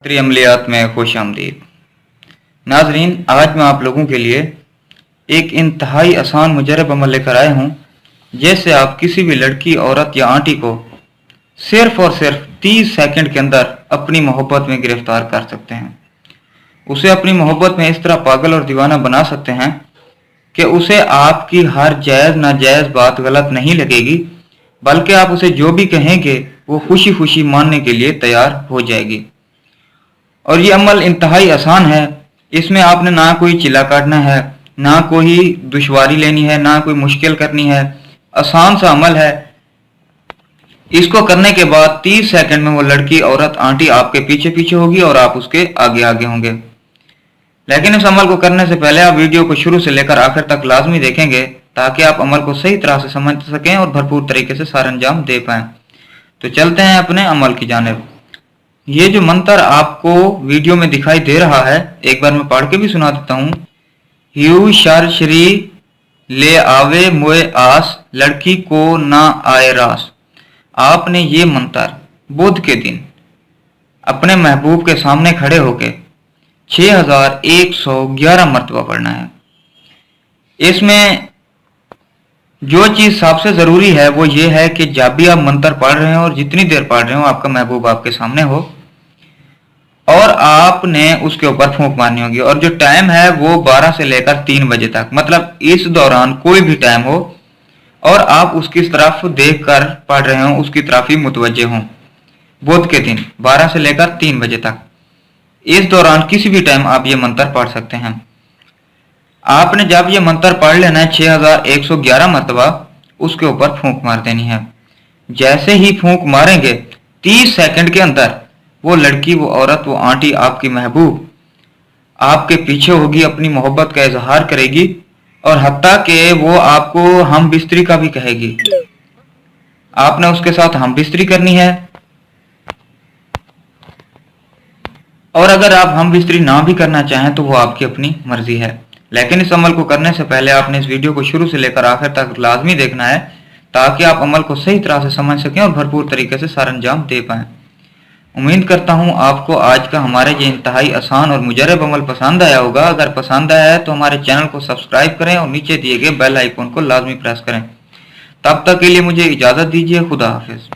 अमलियात में खुश आमदीद। नाजरीन, आज मैं आप लोगों के लिए एक इंतहाई आसान मुजरब अमल लेकर आया हूँ जैसे आप किसी भी लड़की, औरत या आंटी को सिर्फ और सिर्फ 30 सेकंड के अंदर अपनी मोहब्बत में गिरफ्तार कर सकते हैं। उसे अपनी मोहब्बत में इस तरह पागल और दीवाना बना सकते हैं कि उसे आपकी हर जायज़ नाजायज़ बात गलत नहीं लगेगी, बल्कि आप उसे जो भी कहेंगे वो खुशी खुशी मानने के लिए तैयार हो जाएगी। और ये अमल इंतहाई आसान है। इसमें आपने ना कोई चिल्ला काटना है, ना कोई दुश्वारी लेनी है, ना कोई मुश्किल करनी है। आसान सा अमल है। इसको करने के बाद 30 सेकंड में वो लड़की, औरत, आंटी आपके पीछे पीछे होगी और आप उसके आगे आगे होंगे। लेकिन इस अमल को करने से पहले आप वीडियो को शुरू से लेकर आखिर तक लाजमी देखेंगे ताकि आप अमल को सही तरह से समझ सकें और भरपूर तरीके से सारा अंजाम दे पाएं। तो चलते हैं अपने अमल की जानिब। ये जो मंत्र आपको वीडियो में दिखाई दे रहा है, एक बार मैं पढ़ के भी सुना देता हूँ। यू शर श्री ले आवे मोए आस, लड़की को ना आए रास। आपने ये मंत्र बुध के दिन अपने महबूब के सामने खड़े होके 6111 मरतबा पढ़ना है। इसमें जो चीज सबसे जरूरी है वो ये है कि जब भी आप मंत्र पढ़ रहे हो और जितनी देर पढ़ रहे हो, आपका महबूब आपके सामने हो और आपने उसके ऊपर फूंक मारनी होगी। और जो टाइम है वो 12 से लेकर 3 बजे तक, मतलब इस दौरान कोई भी टाइम हो और आप उसकी तरफ देख कर पढ़ रहे हो, उसकी तरफ ही मुतवज्जे हों। बुध के दिन 12 से लेकर 3 बजे तक, इस दौरान किसी भी टाइम आप ये मंत्र पढ़ सकते हैं। आपने जब ये मंत्र पढ़ लेना है 6111 मरतबा, उसके ऊपर फूंक मार देनी है। जैसे ही फूंक मारेंगे 30 सेकंड के अंदर वो लड़की, वो औरत, वो आंटी, आपकी महबूब आपके पीछे होगी, अपनी मोहब्बत का इजहार करेगी और हत्ता कि वो आपको हम बिस्तरी का भी कहेगी। आपने उसके साथ हम बिस्तरी करनी है। और अगर आप हम बिस्तरी ना भी करना चाहें तो वो आपकी अपनी मर्जी है। लेकिन इस अमल को करने से पहले आपने इस वीडियो को शुरू से लेकर आखिर तक लाजमी देखना है ताकि आप अमल को सही तरह से समझ सकें और भरपूर तरीके से सारा अंजाम दे पाएं। उम्मीद करता हूं आपको आज का हमारे ये इंतहाई आसान और मुजरब अमल पसंद आया होगा। अगर पसंद आया है तो हमारे चैनल को सब्सक्राइब करें और नीचे दिए गए बेल आइकन को लाजमी प्रेस करें। तब तक के लिए मुझे इजाज़त दीजिए। खुदा हाफिज।